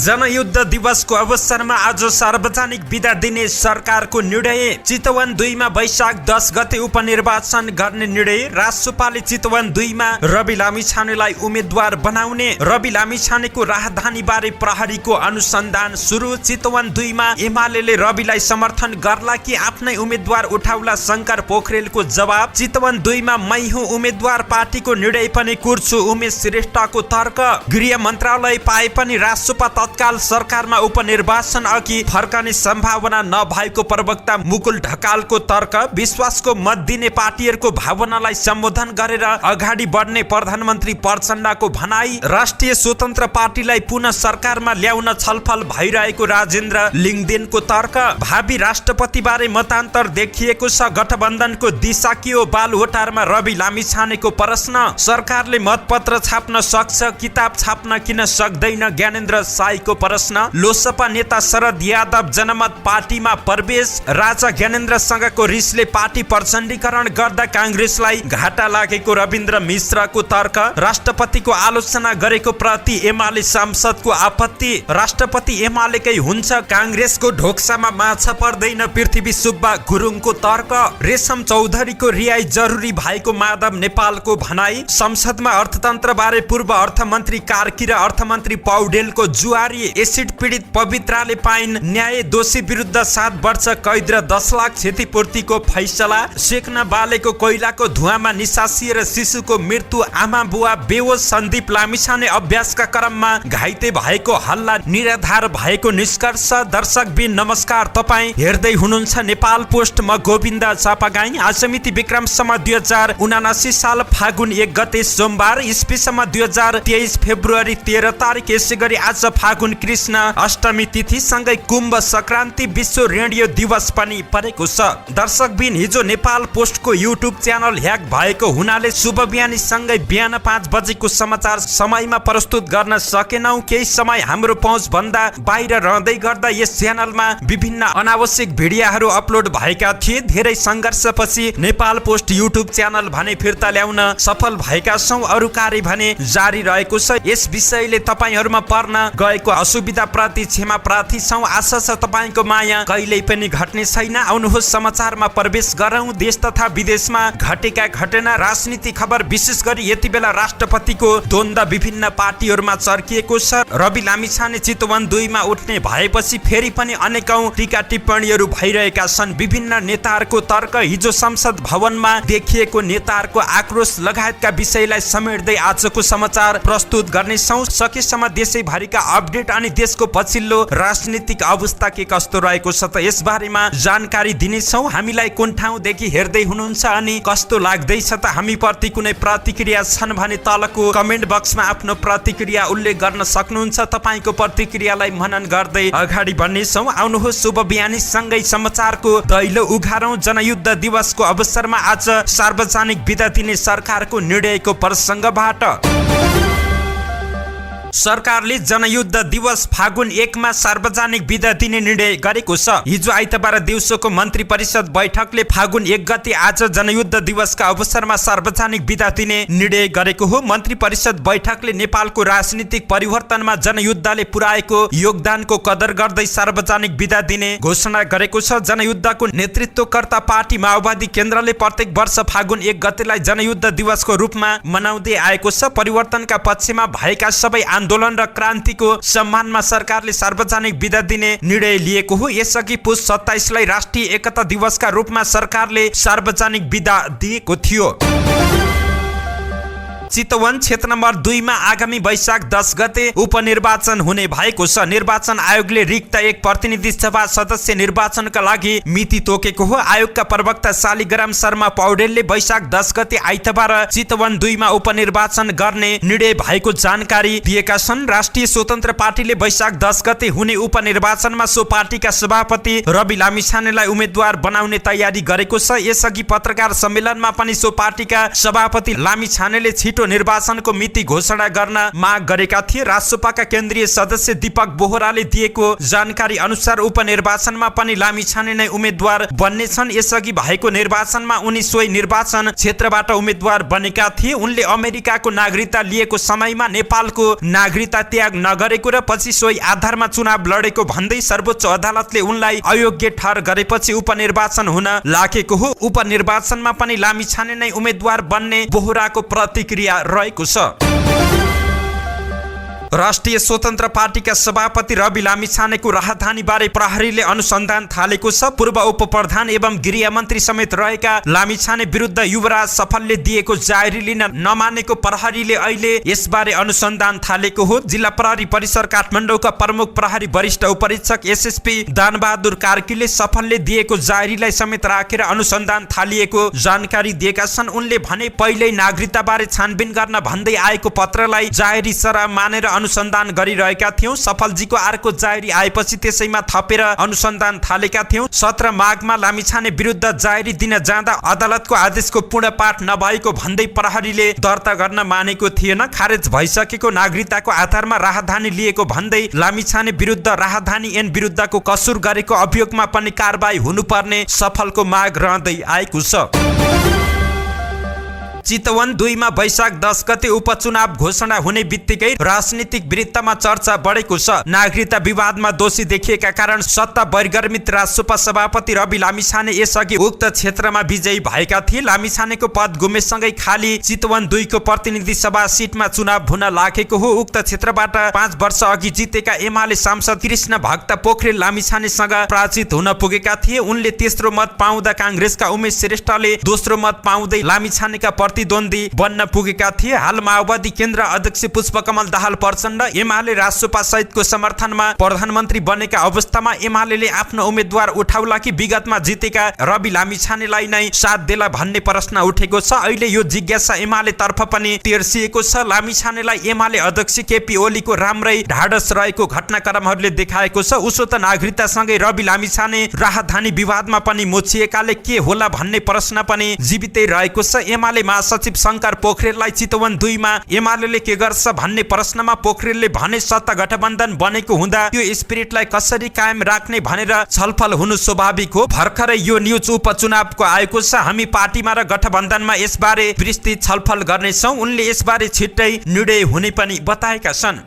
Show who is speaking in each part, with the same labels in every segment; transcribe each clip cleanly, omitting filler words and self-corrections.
Speaker 1: जनयुद्ध दिवसको अवसरमा आज सार्वजनिक बिदा दिने सरकारको निर्णय। चितवन 2 मा वैशाख 10 गते उपनिर्वाचन गर्ने निर्णय। राजसपाले चितवन 2 मा रवि लामिछानेलाई उम्मेद्वार बनाउने। रवि लामिछानेको राहदानी बारे प्रहरीको अनुसन्धान सुरु। चितवन 2 मा एमालेले रविलाई समर्थन गर्ला कि आफ्नै उम्मेद्वार उठाउला, शंकर पोखरेलको जवाब। चितवन 2 मा मै हुँ उम्मेद्वार, पार्टीको निर्णय पनि कुर्छु, उमेश श्रेष्ठको तर्क। गृह मन्त्रालय पाए पनि राजसपा तत्काल सरकारमा उपनिर्वाचन अघि फर्कने सम्भावना नभएको प्रवक्ता मुकुल ढकालको तर्क। विश्वासको मत दिने पार्टीहरूको भावनालाई सम्बोधन गरेर अगाडि बढ्ने प्रधानमन्त्री प्रचण्डको भनाई। राष्ट्रिय स्वतन्त्र पार्टीलाई पुनः सरकारमा ल्याउन छलफल भइरहेको राजेन्द्र लिङदेनको तर्क। भावी राष्ट्रपति बारे मतान्तर देखिएको छ, गठबन्धनको दिशा के हो? बालुवाटारमा रवि लामिछानेको प्रश्न। सरकारले मतपत्र छाप्न सक्छ, किताब छाप्न किन सक्दैन? ज्ञानेन्द्र साईको प्रश्न। लोसपा नेता शरद यादव जनमत पार्टीमा प्रवेश। राजा ज्ञानेन्द्रसँगको रिसले पार्टी प्रचण्डीकरण गर्दा कांग्रेसलाई घाटा लागेको रविन्द्र मिश्रको तर्क। राष्ट्रपतिको आलोचना गरेको प्रति एमाले सांसदको आपत्ति। राष्ट्रपति एमालेकै हुन्छ, कांग्रेसको ढोक्सामा माछा पर्दैन, पृथ्वी सुब्बा गुरुङको तर्क। रेशम चौधरीको रिहाई जरुरी भएको माधव नेपालको भनाई। संसदमा अर्थतन्त्र बारे पूर्व अर्थमन्त्री कार्की र अर्थमन्त्री पौडेलको जुवारी। एसिड पीडित पवित्राले पाइन् न्याय, दोषी विरुद्ध 7 वर्ष कैद र 10 लाख क्षतिपूर्तिको फैसला। सेक्न बालेको कोइलाको धुवामा निसासिएर शिशुको मृत्यु, आमा बुवा बेहोस। सन्दीप लामिछाने अभ्यासका क्रममा घाइते भएको हल्ला निराधार भएको निष्कर्ष। दर्शकबिन नमस्कार, तपाईँ हेर्दै हुनुहुन्छ नेपाल पोस्ट, म गोविन्द चापागाई। आजमिति विक्रमसम्म 2079 साल फागुन 1 गते सोमबार, इस्वीसम्म 2023 फेब्रुअरी 13 तारिक। यसै गरी आज फागुन कृष्ण अष्टमी तिथि सँगै कुम्भ संक्रान्ति, विश्व रेडियो दिवस पनि परेको छ। दर्शकबिन, हिजो नेपाल पोस्टको युट्युब च्यानल ह्याक भएको हुनाले शुभ बिहानी सँगै बिहान 5 बजेको समाचार समयमा प्रस्तुत गर्न सकेनौं। केही समय हाम्रो पहुँच भन्दा बाहिर रहँदै गर्दा यस च्यानलमा विभिन्न अनावश्यक भिडियोहरू अपलोड भएका थिए। धेरै संघर्षपछि नेपाल पोस्ट युट्युब च्यानल भने फिर्ता ल्याउन सफल भएका छौं। अरु कार्य भने जारी रहेको छ। यस विषयले तपाईहरुमा पर्न गएको असुविधा प्रति क्षमा प्रार्थी छौं। आशा छ तपाईको माया कहिल्यै पनि घट्ने छैन। आउनुहोस् समाचारमा प्रवेश गरौं। देश तथा विदेशमा घटेका घटना, राजनीति खबर, विशेष गरी यति बेला राष्ट्रपतिको द्वन्द्व विभिन्न पार्टीहरुमा चर्किएको छ। रवि लामिछाने चितवन 2 मा उठ्ने भएपछि फेरि पनि अनेकौं टीका टिप्पणीहरु भइरहेका छन्। विभिन्न नेताहरूको तर्क, हिजो संसद भवनमा देखिएको नेताहरूको आक्रोश लगायतका विषयलाई समेट्दै आजको समाचार प्रस्तुत गर्नेछौं। सकेसम्म देशैभरिका अपडेट अनि देशको पछिल्लो राजनीतिक अवस्था के कस्तो रहेको छ त यस बारेमा जानकारी दिनेछौं। हामीलाई कुन ठाउँदेखि हेर्दै हुनुहुन्छ अनि कस्तो लाग्दैछ त हामी प्रति कुनै प्रतिक्रिया छन् भने तलको कमेन्ट बक्समा आफ्नो प्रतिक्रिया उल्लेख गर्न सक्नुहुन्छ। तपाईको प्रतिक्रियालाई मनन गर्दै अगाडि बढ्नेछौं। आउनुहोस् शुभ बिहानी सँगै समाचारको दैलो उघारौं। जनयुद्ध दिवसको अवसरमा आज सार्वजनिक बिदा दिने सरकारको निर्णयको प्रसंगबाट। सरकारले जनयुद्ध दिवस फागुन 1 मा सार्वजनिक बिदा दिने निर्णय गरेको छ। हिजो आइतबार दिउँसोको मन्त्री परिषद बैठकले फागुन 1 गते आज जनयुद्ध दिवसका अवसरमा सार्वजनिक बिदा दिने निर्णय गरेको हो। मन्त्री परिषद बैठकले नेपालको राजनीतिक परिवर्तनमा जनयुद्धले पुर्याएको योगदानको कदर गर्दै सार्वजनिक बिदा दिने घोषणा गरेको छ। जनयुद्धको नेतृत्वकर्ता पार्टी माओवादी केन्द्रले प्रत्येक वर्ष फागुन 1 गतेलाई जनयुद्ध दिवसको रूपमा मनाउँदै आएको छ। परिवर्तनका पक्षमा भएका सबै आन्दोलन र क्रान्तिको सम्मानमा सरकारले सार्वजनिक बिदा दिने निर्णय लिएको हो। यसअघि पुस 27 लाई राष्ट्रिय एकता दिवसका रूपमा सरकारले सार्वजनिक बिदा दिएको थियो। चितवन क्षेत्र नम्बर 2 मा आगामी वैशाख 10 गते उपनिर्वाचन हुने भएको छ। निर्वाचन आयोगले रिक्त एक प्रतिनिधि सभा सदस्य निर्वाचनका लागि मिति तोकेको हो। आयोगका प्रवक्ता शालिग्राम शर्मा पौडेलले वैशाख 10 गते आइतबार चितवन 2 मा उपनिर्वाचन गर्ने निर्णय भएको जानकारी दिएका छन्। राष्ट्रिय स्वतन्त्र पार्टीले वैशाख 10 गते हुने उपनिर्वाचनमा सो पार्टीका सभापति रवि लामिछानेलाई उम्मेद्वार बनाउने तयारी गरेको छ। यसअघि पत्रकार सम्मेलनमा पनि सो पार्टीका सभापति लामिछानेले छिटो छिटो निर्वाचनको मिति घोषणा गर्न माग गरेका थिए। रासोपाका केन्द्रीय सदस्य दीपक बोहराले दिएको जानकारी अनुसार उपनिर्वाचनमा पनि लामिछाने नै उम्मेद्वार बन्ने छन्। यसअघि भएको निर्वाचनमा उनी सोही निर्वाचन क्षेत्रबाट उम्मेद्वार बनेका थिए। उनले अमेरिकाको नागरिकता लिएको समयमा नेपालको नागरिकता त्याग नगरेको र पछि सोही आधारमा चुनाव लडेको भन्दै सर्वोच्च अदालतले उनलाई अयोग्य ठहर गरेपछि उपनिर्वाचन हुन लागेको हो। उपनिर्वाचनमा पनि लामिछाने नै उम्मेद्वार बन्ने बोहराको प्रतिक्रिया रहेको छ। राष्ट्रिय स्वतन्त्र पार्टीका सभापति रवि लामिछानेको राहदानी बारे प्रहरीले अनुसन्धान थालेको छ। पूर्व उपप्रधान एवं गृहमन्त्री समेत रहेका लामिछाने विरुद्ध युवराज सफलले दिएको जाहेरी लिन नमानेको प्रहरीले अहिले यसबारे अनुसन्धान थालेको हो। जिल्ला प्रहरी परिसर काठमाडौँका प्रमुख प्रहरी वरिष्ठ उपरीक्षक एसएसपी दानबहादुर कार्कीले सफलले दिएको जाहेरीलाई समेत राखेर अनुसन्धान थालिएको जानकारी दिएका छन्। उनले भने पहिल्यै नागरिकता बारे छानबिन गर्न भन्दै आएको पत्रलाई जाहेरी सरा मानेर अनुसन्धान गरिरहेका थियौं। सफलजीको अर्को जाहेरी आएपछि त्यसैमा थपेर अनुसन्धान थालेका थियौं। 17 माघमा लामिछाने विरुद्ध जाहेरी दिन जाँदा अदालतको आदेशको पूर्ण पाठ नभएको भन्दै प्रहरीले दर्ता गर्न मानेको थिएन। खारेज भइसकेको नागरिकताको आधारमा राहदानी लिएको भन्दै लामिछाने विरुद्ध राहदानी ऐन विरुद्धको कसुर गरेको अभियोगमा पनि कारबाही हुनुपर्ने सफलको माग रहँदै आएको छ। चितवन 2 मा वैशाख 10 गते उपचुनाव घोषणा हुने बित्तिकै राजनीतिक वृत्तमा चर्चा बढेको छ। नागरिकता विवादमा दोषी देखिएका कारण सत्ता बहिर्गमित रासोपा सभापति रवि लामिछाने यसअघि उक्त क्षेत्रमा विजयी भएका थिए। लामिछानेको पद गुमेसँगै खाली चितवन 2 को प्रतिनिधि सभा सिटमा चुनाव हुन लागेको हो। उक्त क्षेत्रबाट 5 वर्ष अघि जितेका एमाले सांसद कृष्ण भक्त पोखरेल लामिछानेसँग पराजित हुन पुगेका थिए। उनले तेस्रो मत पाउँदा कांग्रेसका उमेश श्रेष्ठले दोस्रो मत पाउँदै लामिछानेका प्रतिद्वन्दी बन्न पुगेका थिए। हाल माओवादी केन्द्र अध्यक्ष पुष्पकमल दाहाल प्रचण्ड एमाले रासोपा सहितको समर्थनमा प्रधानमन्त्री बनेका अवस्थामा एमालेले आफ्नो उम्मेद्वार उठाउला कि विगतमा जितेका रवि लामिछानेलाई नै साथ देला भन्ने प्रश्न उठेको छ। अहिले यो जिज्ञासा एमाले तर्फ पनि तेर्सिएको छ। लामिछानेलाई एमाले अध्यक्ष केपी ओलीको राम्रै ढाडस रहेको घटनाक्रमहरूले देखाएको छ। उसो त नागरिकतासँगै रवि लामिछाने राहदानी विवादमा पनि मोचिएकाले के होला भन्ने प्रश्न पनि जीवितै रहेको छ। एमाले महासचिव शंकर पोखरेललाई चितवन 2 मा एमालेले के गर्छ भन्ने प्रश्नमा पोखरेलले भने सत्ता गठबन्धन बनेको हुँदा त्यो स्पिरिटलाई कसरी कायम राख्ने भनेर छलफल हुनु स्वाभाविक हो। भर्खरै यो न्युज उपचुनावको आएको छ। हामी पार्टीमा र गठबन्धनमा यसबारे विस्तृत छलफल गर्नेछौँ। उनले यसबारे छिट्टै निर्णय हुने पनि बताएका छन्।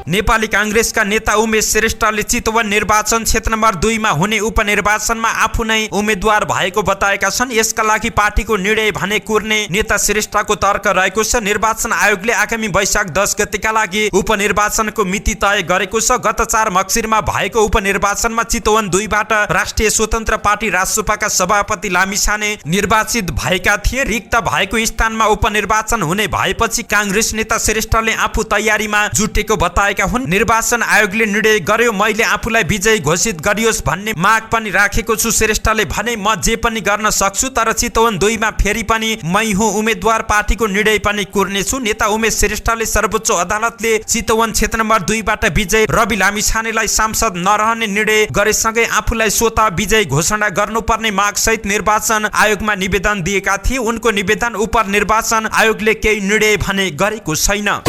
Speaker 1: नेपाली कांग्रेसका नेता उमेश श्रेष्ठले चितवन निर्वाचन क्षेत्र नम्बर 2 मा हुने उपनिर्वाचनमा आफू नै उम्मेद्वार भएको बताएका छन्। यसका लागि पार्टीको निर्णय भने कुर्ने नेता श्रेष्ठको तर्क रहेको छ। निर्वाचन आयोगले आगामी वैशाख 10 गतेका लागि उपनिर्वाचनको मिति तय गरेको छ। गत 4 मक्सिरमा भएको उपनिर्वाचनमा चितवन 2 बाट राष्ट्रिय स्वतन्त्र पार्टी रासोपाका सभापति लामिछाने निर्वाचित भएका थिए। रिक्त भएको स्थानमा उपनिर्वाचन हुने भएपछि कांग्रेस नेता श्रेष्ठले आफू तयारीमा जुटेको बताए निर्वाचन आयोगले निर्णय गर्यो, मैले आफूलाई विजयी घोषित गरियोस् भन्ने माग पनि राखेको छु। श्रेष्ठले भने म जे पनि गर्न सक्छु, तर चितवन 2 मा फेरि पनि मै हुँ उम्मेद्वार, पार्टीको निर्णय पनि कुर्नेछु। नेता उमेश श्रेष्ठले सर्वोच्च अदालतले चितवन क्षेत्र नम्बर 2 बाट विजयी रवि लामिछानेलाई सांसद नरहने निर्णय गरेसँगै आफूलाई स्वतः विजयी घोषणा गर्नुपर्ने माग सहित निर्वाचन आयोगमा निवेदन दिएका थिए। उनको निवेदन उप निर्वाचन आयोगले केही निर्णय भने गरेको छैन।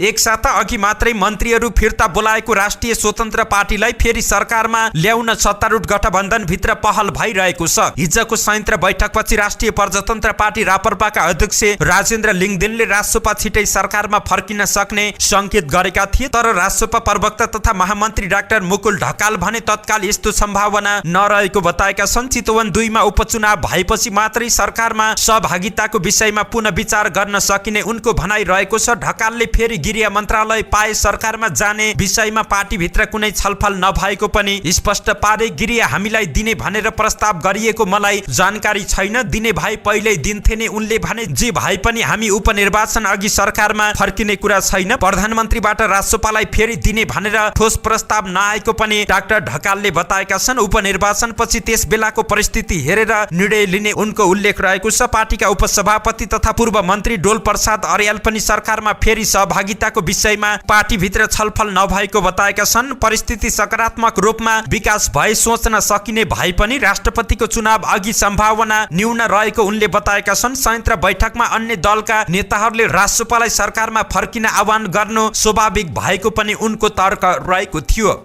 Speaker 1: एक साता अघि मात्रै मन्त्रीहरू फिर्ता बोलाएको राष्ट्रिय स्वतन्त्र पार्टीलाई फेरि सरकारमा ल्याउन सत्तारूढ गठबन्धन भित्र पहल भइरहेको छ। हिजोको संयन्त्र बैठकपछि राष्ट्रिय प्रजातन्त्र पार्टी रापरपाका अध्यक्ष राजेन्द्र लिङदेनले रासोपा छिटै सरकारमा फर्किन सक्ने संकेत गरेका थिए। तर रासोपा प्रवक्ता तथा महामन्त्री डाक्टर मुकुल ढकाल भने तत्काल यस्तो सम्भावना नरहेको बताएका छन्। चितवन 2 मा उपचुनाव भएपछि मात्रै सरकारमा सहभागिताको विषयमा पुनः विचार गर्न सकिने उनको भनाइ रहेको छ। ढकालले फेरि गृह मन्त्रालय पाए सरकारमा जाने विषयमा पार्टीभित्र कुनै छलफल नभएको पनि स्पष्ट पारे। गृह हामीलाई दिने भनेर प्रस्ताव गरिएको मलाई जानकारी छैन, दिने भए पहिल्यै दिन्थे नै उनले भने। जे भए पनि हामी उपनिर्वाचन अघि सरकारमा फर्किने कुरा छैन। प्रधानमन्त्रीबाट रासोपालाई फेरि दिने भनेर ठोस प्रस्ताव नआएको पनि डाक्टर ढकालले बताएका छन्। उपनिर्वाचन पछि त्यस बेलाको परिस्थिति हेरेर निर्णय लिने उनको उल्लेख रहेको छ। पार्टीका उपसभापति तथा पूर्व मन्त्री डोल प्रसाद अर्याल पनि सरकारमा फेरि सहभागिता सहभागिताको विषयमा पार्टीभित्र छलफल नभएको बताएका छन्। परिस्थिति सकारात्मक रूपमा विकास भए सोच्न सकिने भए पनि राष्ट्रपतिको चुनाव अघि सम्भावना न्यून रहेको उनले बताएका छन्। संयन्त्र बैठकमा अन्य दलका नेताहरूले राष्ट्रपालाई सरकारमा फर्किन आह्वान गर्नु स्वाभाविक भएको पनि उनको तर्क रहेको थियो।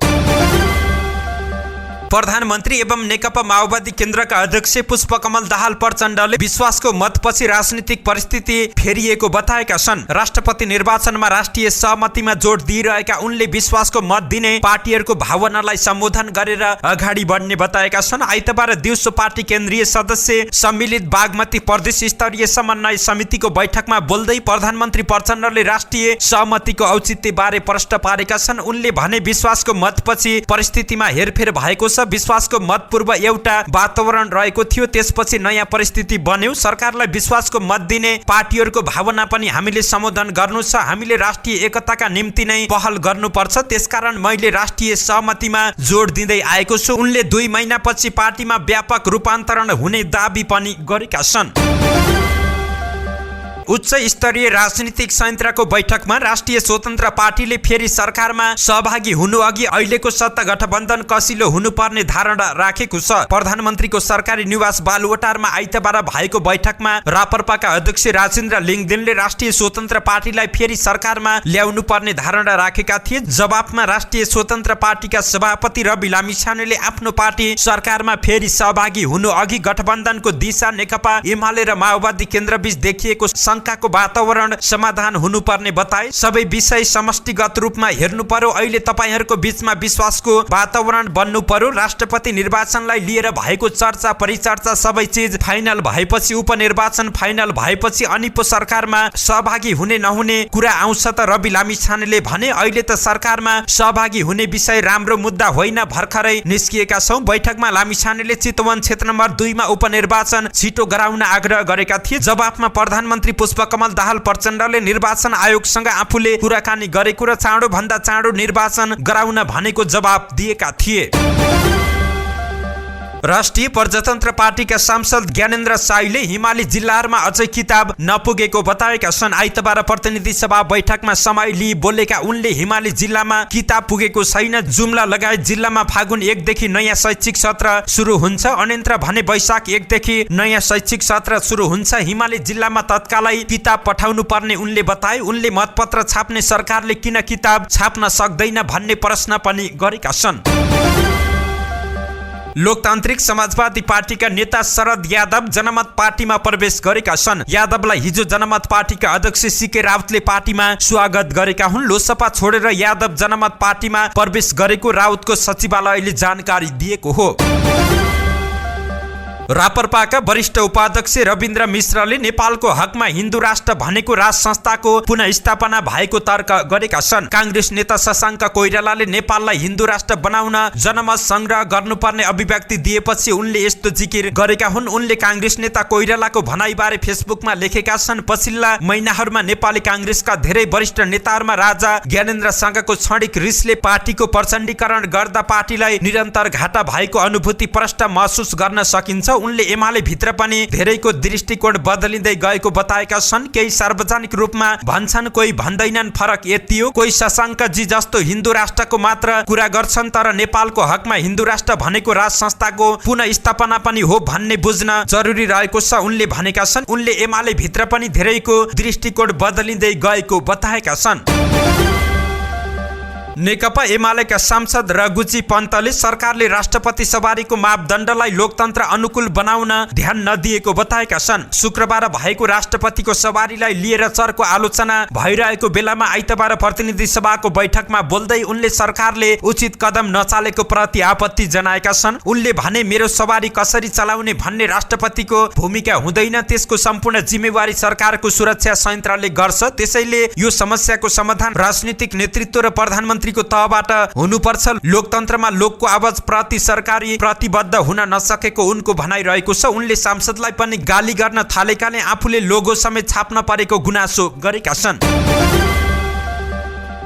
Speaker 1: प्रधानमन्त्री एवं नेकपा माओवादी केन्द्रका अध्यक्ष पुष्पकमल दाहाल प्रचण्डले विश्वासको मतपछि राजनीतिक परिस्थिति फेरिएको बताएका छन्। राष्ट्रपति निर्वाचनमा राष्ट्रिय सहमतिमा जोड दिइरहेका उनले विश्वासको मत दिने पार्टीहरूको भावनालाई सम्बोधन गरेर अगाडि बढ्ने बताएका छन्। आइतबार दिउँसो पार्टी केन्द्रीय सदस्य सम्मिलित बागमती प्रदेश स्तरीय समन्वय समितिको बैठकमा बोल्दै प्रधानमन्त्री प्रचण्डले राष्ट्रिय सहमतिको औचित्य बारे प्रश्न पारेका छन्। उनले भने विश्वासको मतपछि परिस्थितिमा हेरफेर भएको विश्वासको मत पूर्व एउटा वातावरण रहेको थियो, त्यसपछि नयाँ परिस्थिति बन्यो। सरकारलाई विश्वासको मत दिने पार्टीहरूको भावना पनि हामीले सम्बोधन गर्नु छ। हामीले राष्ट्रिय एकताका निम्ति नै पहल गर्नुपर्छ, त्यसकारण मैले राष्ट्रिय सहमतिमा जोड दिँदै आएको छु। उनले 2 महिनापछि पार्टीमा व्यापक रूपान्तरण हुने दाबी पनि गरेका छन्। उच्च स्तरीय राजनीतिक संयन्त्रको बैठकमा राष्ट्रिय स्वतन्त्र पार्टीले फेरि सरकारमा सहभागी हुनु अघि अहिलेको सत्ता गठबन्धन कसिलो हुनुपर्ने धारणा राखेको छ। प्रधानमन्त्रीको सरकारी निवास बालुवाटारमा आइतबार भएको बैठकमा रापरपाका अध्यक्ष राजेन्द्र लिङदेनले राष्ट्रिय स्वतन्त्र पार्टीलाई फेरि सरकारमा ल्याउनु पर्ने धारणा राखेका थिए। जवाफमा राष्ट्रिय स्वतन्त्र पार्टीका सभापति रवि लामिछानेले आफ्नो पार्टी सरकारमा फेरि सहभागी हुनु अघि गठबन्धनको दिशा नेकपा एमाले र माओवादी केन्द्रबीच देखिएको शंकाको वातावरण समाधान हुनुपर्ने बताए। सबै विषय समष्टिगत रूपमा हेर्नु पर्यो। अहिले तपाईहरुको बीचमा विश्वासको वातावरण बन्नु पर्यो। राष्ट्रपति निर्वाचनलाई लिएर भएको चर्चा परिचर्चा सबै चीज फाइनल भएपछि, उपनिर्वाचन फाइनल भएपछि अनि पो सरकारमा सहभागी हुने नहुने कुरा आउँछ त रवि लामिछानेले भने। अहिले त सरकारमा सहभागी हुने विषय राम्रो मुद्दा होइन, भर्खरै निस्किएका छौं। बैठकमा लामिछानेले चितवन क्षेत्र नम्बर 2 मा उपनिर्वाचन छिटो गराउन आग्रह गरेका थिए। जवाफमा प्रधानमन्त्री पुष्पकमल दाहाल प्रचण्डले निर्वाचन आयोगसँग आफूले कुराकानी गरेको र चाँडो भन्दा चाँडो निर्वाचन गराउन भनेको जवाफ दिएका थिए। राष्ट्रिय प्रजातन्त्र पार्टीका सांसद ज्ञानेन्द्र साईले हिमाली जिल्लाहरूमा अझै किताब नपुगेको बताएका छन्। आइतबार प्रतिनिधि सभा बैठकमा समय लिई बोलेका उनले हिमाली जिल्लामा किताब पुगेको छैन। जुम्ला लगायत जिल्लामा फागुन 1 देखि नयाँ शैक्षिक सत्र सुरु हुन्छ। अनेन्त्र भने वैशाख 1 देखि नयाँ शैक्षिक सत्र सुरु हुन्छ। हिमाली जिल्लामा तत्कालै किताब पठाउनु पर्ने उनले बताए। उनले मतपत्र छाप्ने सरकारले किन किताब छाप्न सक्दैन भन्ने प्रश्न पनि गरेका छन्। लोकतान्त्रिक समाजवादी पार्टीका नेता शरद यादव जनमत पार्टीमा प्रवेश गरेका छन्। यादवलाई हिजो जनमत पार्टीका अध्यक्ष सीके राउतले पार्टीमा स्वागत गरेका हुन्। लोकसभा छोडेर यादव जनमत पार्टीमा प्रवेश गरेको राउतको सचिवालयले जानकारी दिएको हो। रापरपाका वरिष्ठ उपाध्यक्ष रविन्द्र मिश्रले नेपालको हकमा हिन्दू राष्ट्र भनेको राज संस्थाको पुनः स्थापना भएको तर्क गरेका छन्। कांग्रेस नेता शशाङ्क कोइरालाले नेपाललाई हिन्दू राष्ट्र बनाउन जनमत संग्रह गर्नुपर्ने अभिव्यक्ति दिएपछि उनले यस्तो जिकिर गरेका हुन्। उनले कांग्रेस नेता कोइरालाको भनाइबारे फेसबुकमा लेखेका छन्। पछिल्ला महिनाहरूमा नेपाली कांग्रेसका धेरै वरिष्ठ नेताहरूमा राजा ज्ञानेन्द्रसँगको क्षणिक रिसले पार्टीको प्रचण्डीकरण गर्दा पार्टीलाई निरन्तर घाटा भएको अनुभूति प्रष्ट महसुस गर्न सकिन्छ। उनले एमाले भित्र पनि धेरैको दृष्टिकोण बदलिँदै गएको बताएका छन्। केही सार्वजनिक रूपमा भन्छन्, कोही भन्दैनन्। फरक यति हो, कोही शशाङ्कजी जस्तो हिन्दू राष्ट्रको मात्र कुरा गर्छन्, तर नेपालको हकमा हिन्दू राष्ट्र भनेको राज संस्थाको पुनः स्थापना पनि हो भन्ने बुझ्न जरुरी रहेको छ उनले भनेका छन्। उनले एमाले भित्र पनि धेरैको दृष्टिकोण बदलिँदै गएको बताएका छन्। नेकपा एमालेका सांसद रघुजी पन्तले सरकारले राष्ट्रपति सवारीको मापदण्डलाई लोकतन्त्र अनुकूल बनाउन ध्यान नदिएको बताएका छन्। शुक्रबार भएको राष्ट्रपतिको सवारीलाई लिएर चर्को आलोचना भइरहेको बेलामा आइतबार प्रतिनिधि सभाको बैठकमा बोल्दै उनले सरकारले उचित कदम नचालेको प्रति आपत्ति जनाएका छन्। उनले भने, मेरो सवारी कसरी चलाउने भन्ने राष्ट्रपतिको भूमिका हुँदैन, त्यसको सम्पूर्ण जिम्मेवारी सरकारको सुरक्षा संयन्त्रले गर्छ। त्यसैले यो समस्याको समाधान राजनीतिक नेतृत्व र प्रधानमन्त्री को तहबाट हुनुपर्छ। लोकतन्त्रमा लोकको आवाज प्रति सरकारी प्रतिबद्ध हुन नसकेको उनको भनाइ रहेको छ। उनले सांसदलाई पनि गाली गर्न थालेकाले आफूले लोगो समेत छाप्न परेको गुनासो गरेका छन्।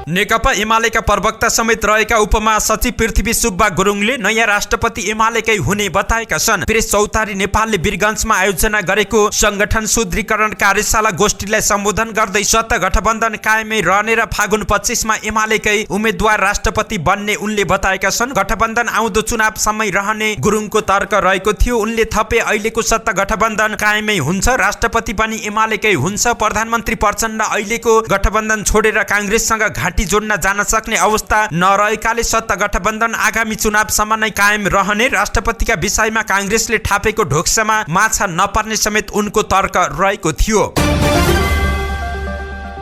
Speaker 1: नेकपा एमालेका प्रवक्ता समेत रहेका उपमहासचिव पृथ्वी सुब्बा गुरुङले नयाँ राष्ट्रपति एमालेकै हुने बताएका छन्। प्रेस चौतारी नेपालले वीरगञ्जमा आयोजना गरेको संगठन सुदृढीकरण कार्यशाला गोष्ठीलाई सम्बोधन गर्दै सत्ता गठबन्धन कायमै रहने र फागुन 25 मा एमालेकै उम्मेद्वार राष्ट्रपति बन्ने उनले बताएका छन्। गठबन्धन आउँदो चुनावसम्मै रहने गुरुङको तर्क रहेको थियो। उनले थपे अहिलेको सत्ता गठबन्धन कायमै हुन्छ, राष्ट्रपति पनि एमालेकै हुन्छ। प्रधानमन्त्री प्रचण्ड अहिलेको गठबन्धन छोडेर कांग्रेससँग घाँटी जोड्न जान सक्ने अवस्था नरहेकाले सत्ता गठबन्धन आगामी चुनावसम्म नै कायम रहने, राष्ट्रपतिका विषयमा कांग्रेसले थापेको ढोक्सामा माछा नपर्ने समेत उनको तर्क रहेको थियो।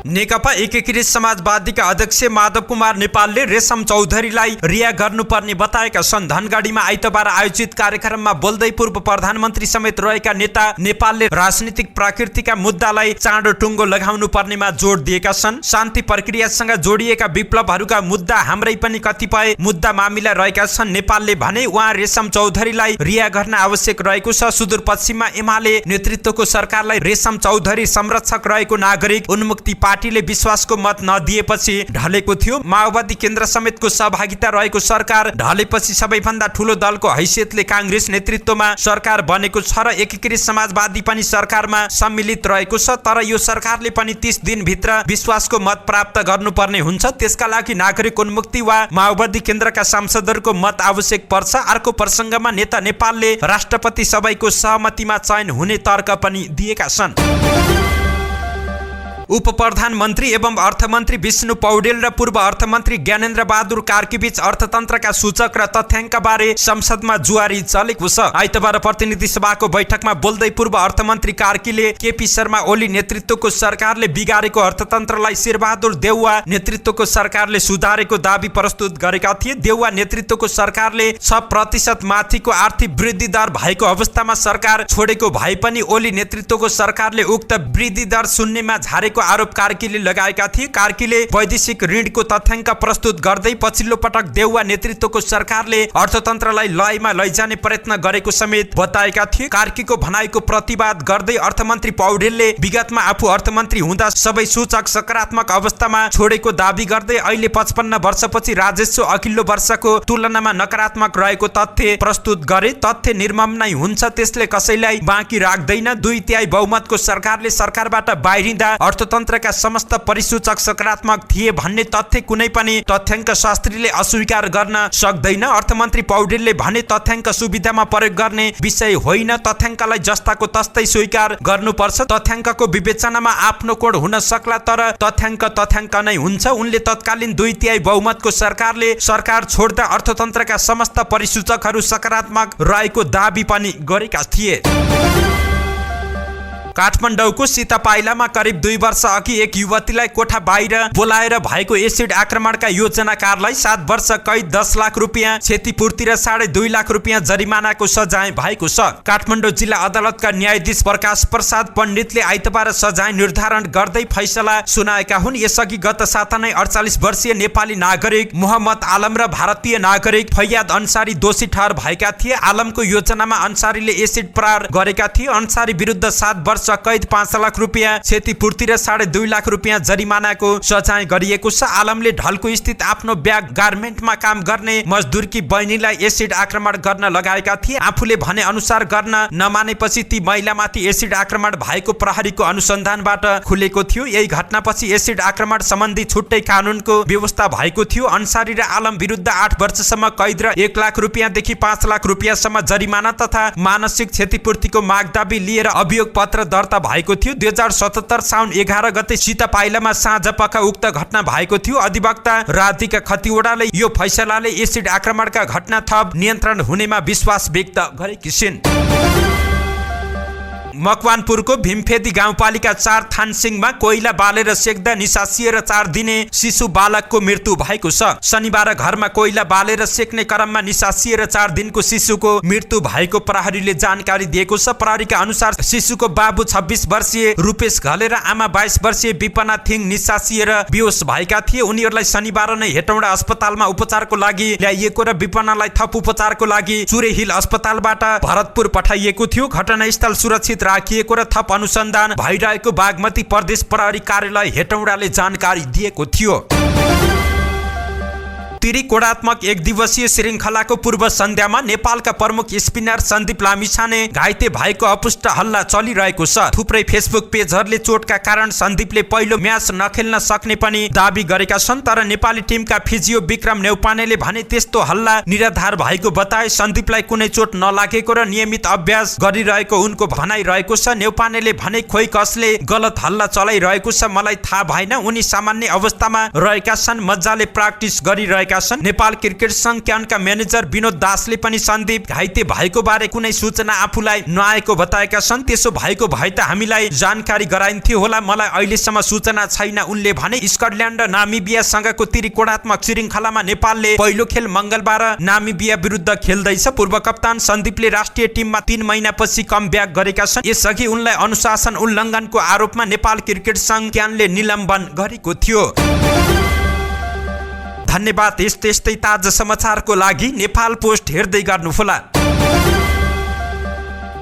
Speaker 1: नेकपा एकीकृत समाजवादीका अध्यक्ष माधव कुमार नेपालले रेशम चौधरीलाई रिहा गर्नुपर्ने बताएका छन्। धनगढीमा आइतबार आयोजित कार्यक्रममा बोल्दै पूर्व प्रधानमन्त्री समेत रहेका नेता नेपालले राजनीतिक प्रकृतिका मुद्दालाई चाँडो टुङ्गो लगाउनु पर्नेमा जोड दिएका छन्। शान्ति प्रक्रियासँग जोडिएका विप्लवहरूका मुद्दा हाम्रै पनि कतिपय मुद्दा मामिला रहेका छन्। नेपालले भने उहाँ रेशम चौधरीलाई रिहा गर्न आवश्यक रहेको छ। सुदूरपश्चिममा एमाले नेतृत्वको सरकारलाई रेशम चौधरी संरक्षक रहेको नागरिक उन्मुक्ति पार्टीले विश्वासको मत नदिएपछि ढलेको थियो। माओवादी केन्द्र समेतको सहभागिता रहेको सरकार ढलेपछि सबैभन्दा ठूलो दलको हैसियतले कांग्रेस नेतृत्वमा सरकार बनेको छ र एकीकृत समाजवादी पनि सरकारमा सम्मिलित रहेको छ। तर यो सरकारले पनि 30 दिनभित्र विश्वासको मत प्राप्त गर्नुपर्ने हुन्छ। त्यसका लागि नागरिक उन्मुक्ति वा माओवादी केन्द्रका सांसदहरूको मत आवश्यक पर्छ। अर्को प्रसङ्गमा नेता नेपालले राष्ट्रपति सबैको सहमतिमा चयन हुने तर्क पनि दिएका छन्। उप प्रधानमन्त्री एवं अर्थमन्त्री विष्णु पौडेल र पूर्व अर्थमन्त्री ज्ञानेन्द्र बहादुर कार्कीबीच अर्थतन्त्रका सूचक र तथ्याङ्कबारे संसदमा जुवारी चलेको छ। आइतबार प्रतिनिधि सभाको बैठकमा बोल्दै पूर्व अर्थमन्त्री कार्कीले केपी शर्मा ओली नेतृत्वको सरकारले बिगारेको अर्थतन्त्रलाई शेरबहादुर देउवा नेतृत्वको सरकारले सुधारेको दाबी प्रस्तुत गरेका थिए। देउवा नेतृत्वको सरकारले 6% माथिको आर्थिक वृद्धि दर भएको अवस्थामा सरकार छोडेको भए पनि ओली नेतृत्वको सरकारले उक्त वृद्धि दर शून्यमा झारेको आरोप कार्कीले लगाएका थिए। कार्कीले वैदेशिक ऋणको तथ्याङ्क प्रस्तुत गर्दै पछिल्लो पटक देउवा नेतृत्वको सरकारले अर्थतन्त्रलाई लयमा लैजाने प्रयत्न गरेको समेत बताएका थिए। कार्कीको भनाइको प्रतिवाद गर्दै अर्थमन्त्री पौडेलले विगतमा आफू अर्थमन्त्री हुँदा सबै सूचक सकारात्मक अवस्थामा छोडेको दाबी गर्दै अहिले 55 वर्षपछि राजस्व अघिल्लो वर्षको तुलनामा नकारात्मक रहेको तथ्य प्रस्तुत गरे। तथ्य निर्मम नै हुन्छ, त्यसले कसैलाई बाँकी राख्दैन। 2/3 बहुमतको सरकारले सरकारबाट बाहिरिँदा अर्थतन्त्रका समस्त परिसूचक सकारात्मक थिए भन्ने तथ्य कुनै पनि तथ्याङ्क शास्त्रीले अस्वीकार गर्न सक्दैन। अर्थमन्त्री पौडेलले भने तथ्याङ्क सुविधामा प्रयोग गर्ने विषय होइन, तथ्याङ्कलाई जस्ताको तस्तै स्वीकार गर्नुपर्छ। तथ्याङ्कको विवेचनामा आफ्नो कोण हुन सक्ला, तर तथ्याङ्क नै हुन्छ। उनले तत्कालीन 2/3 बहुमतको सरकारले सरकार छोड्दा अर्थतन्त्रका समस्त परिसूचकहरू सकारात्मक रहेको दाबी पनि गरेका थिए। काठमाडौँको सीतापाइलामा करिब 2 वर्ष अघि एक युवतीलाई कोठा बाहिर बोलाएर भएको एसिड आक्रमणका योजनाकारलाई 7 वर्ष कैद, 10 लाख रुपियाँ क्षतिपूर्ति र 2.5 लाख रुपियाँ जरिमानाको सजाय भएको छ। काठमाडौँ जिल्ला अदालतका न्यायाधीश प्रकाश प्रसाद पण्डितले आइतबार सजाय निर्धारण गर्दै फैसला सुनाएका हुन्। यसअघि गत साता नै 48 वर्षीय नेपाली नागरिक मोहम्मद आलम र भारतीय नागरिक फैयाद अन्सारी दोषी ठहर भएका थिए। आलमको योजनामा अन्सारीले एसिड प्रहार गरेका थिए। अन्सारी विरुद्ध 7 वर्ष कैद, 5 लाख रुपियाँ क्षतिपूर्ति र 2.5 लाख रुपियाँ जरिमानाको सजाय गरिएको छ। आलमले ढल्को स्थित आफ्नो ब्याग गार्मेन्टमा काम गर्ने मजदुरकी बहिनीलाई एसिड आक्रमण गर्न लगाएका थिए। आफूले भने अनुसार गर्न नमानेपछि ती महिलामाथि एसिड आक्रमण भएको प्रहरीको अनुसन्धानबाट खुलेको थियो। यही घटनापछि एसिड आक्रमण सम्बन्धी छुट्टै कानुनको व्यवस्था भएको थियो। अन्सारी र आलम विरुद्ध 8 वर्षसम्म कैद र 1 लाख रुपियाँदेखि 5 लाख रुपियाँसम्म जरिमाना तथा मानसिक क्षतिपूर्तिको माग दाबी लिएर अभियोग पत्र दर्ता भएको थियो। 2077 साउन 11 गते सीतापाइलामा साँझपख उक्त घटना भएको थियो। अधिवक्ता राधिका खतिवडाले यो फैसलाले एसिड आक्रमणका घटना थप नियन्त्रण हुनेमा विश्वास व्यक्त गरेकी छिन्। मकवानपुरको भीमफेदी गाउँपालिका 4 थानसिंहमा कोइला बालेर सेक्दा निसासिएर 4 दिने शिशु बालकको मृत्यु भएको छ। शनिबार घरमा कोइला बालेर सेक्ने क्रममा निसासिएर 4 दिनको शिशुको मृत्यु भएको प्रहरीले जानकारी दिएको छ। प्रहरीका अनुसार शिशुको बाबु 26 वर्षीय रूपेश घले र आमा 22 वर्षीय विपना थिङ निसासिएर बेहोस भएका थिए। उनीहरूलाई शनिबार नै हेटौँडा अस्पतालमा उपचारको लागि ल्याइएको र विपनालाई थप उपचारको लागि चुरे हिल अस्पतालबाट भरतपुर पठाइएको थियो। घटनास्थल सुरक्षित राखिएको र थप अनुसन्धान भइरहेको बागमती प्रदेश प्रहरी कार्यालय हेटौँडाले जानकारी दिएको थियो। त्रिकोणात्मक एक दिवसीय श्रृङ्खलाको पूर्व सन्ध्यामा नेपालका प्रमुख स्पिनर सन्दीप लामिछाने घाइते भएको अपुष्ट हल्ला चलिरहेको छ। थुप्रै फेसबुक पेजहरूले चोटका कारण सन्दीपले पहिलो म्याच नखेल्न सक्ने पनि दाबी गरेका छन्। तर नेपाली टिमका फिजियो विक्रम नेउपानेले भने त्यस्तो हल्ला निराधार भएको बताए। सन्दीपलाई कुनै चोट नलागेको र नियमित अभ्यास गरिरहेको उनको भनाइ रहेको छ। नेउपानेले भने खोइ कसले गलत हल्ला चलाइरहेको छ मलाई थाहा भएन, उनी सामान्य अवस्थामा रहेका छन्, मजाले प्र्याक्टिस गरिरहेका छन्। नेपाल क्रिकेट संघ क्यानका म्यानेजर विनोद दासले पनि सन्दीप घाइते भएको बारे कुनै सूचना आफूलाई नआएको बताएका छन्। त्यसो भएको भए त हामीलाई जानकारी गराइन्थ्यो होला, मलाई अहिलेसम्म सूचना छैन उनले भने। स्कटल्यान्ड र नामिबियासँगको त्रिकोणात्मक श्रृङ्खलामा नेपालले पहिलो खेल मंगलबार नामिबिया विरुद्ध खेल्दैछ। पूर्व कप्तान सन्दीपले राष्ट्रिय टिममा 3 महिनापछि कमब्याक गरेका छन्। यसअघि उनलाई अनुशासन उल्लङ्घनको आरोपमा नेपाल क्रिकेट संघ क्यानले निलम्बन गरेको थियो। धन्यवाद। यस्तै ताजा समाचारको लागि नेपाल पोस्ट हेर्दै गर्नुहोला।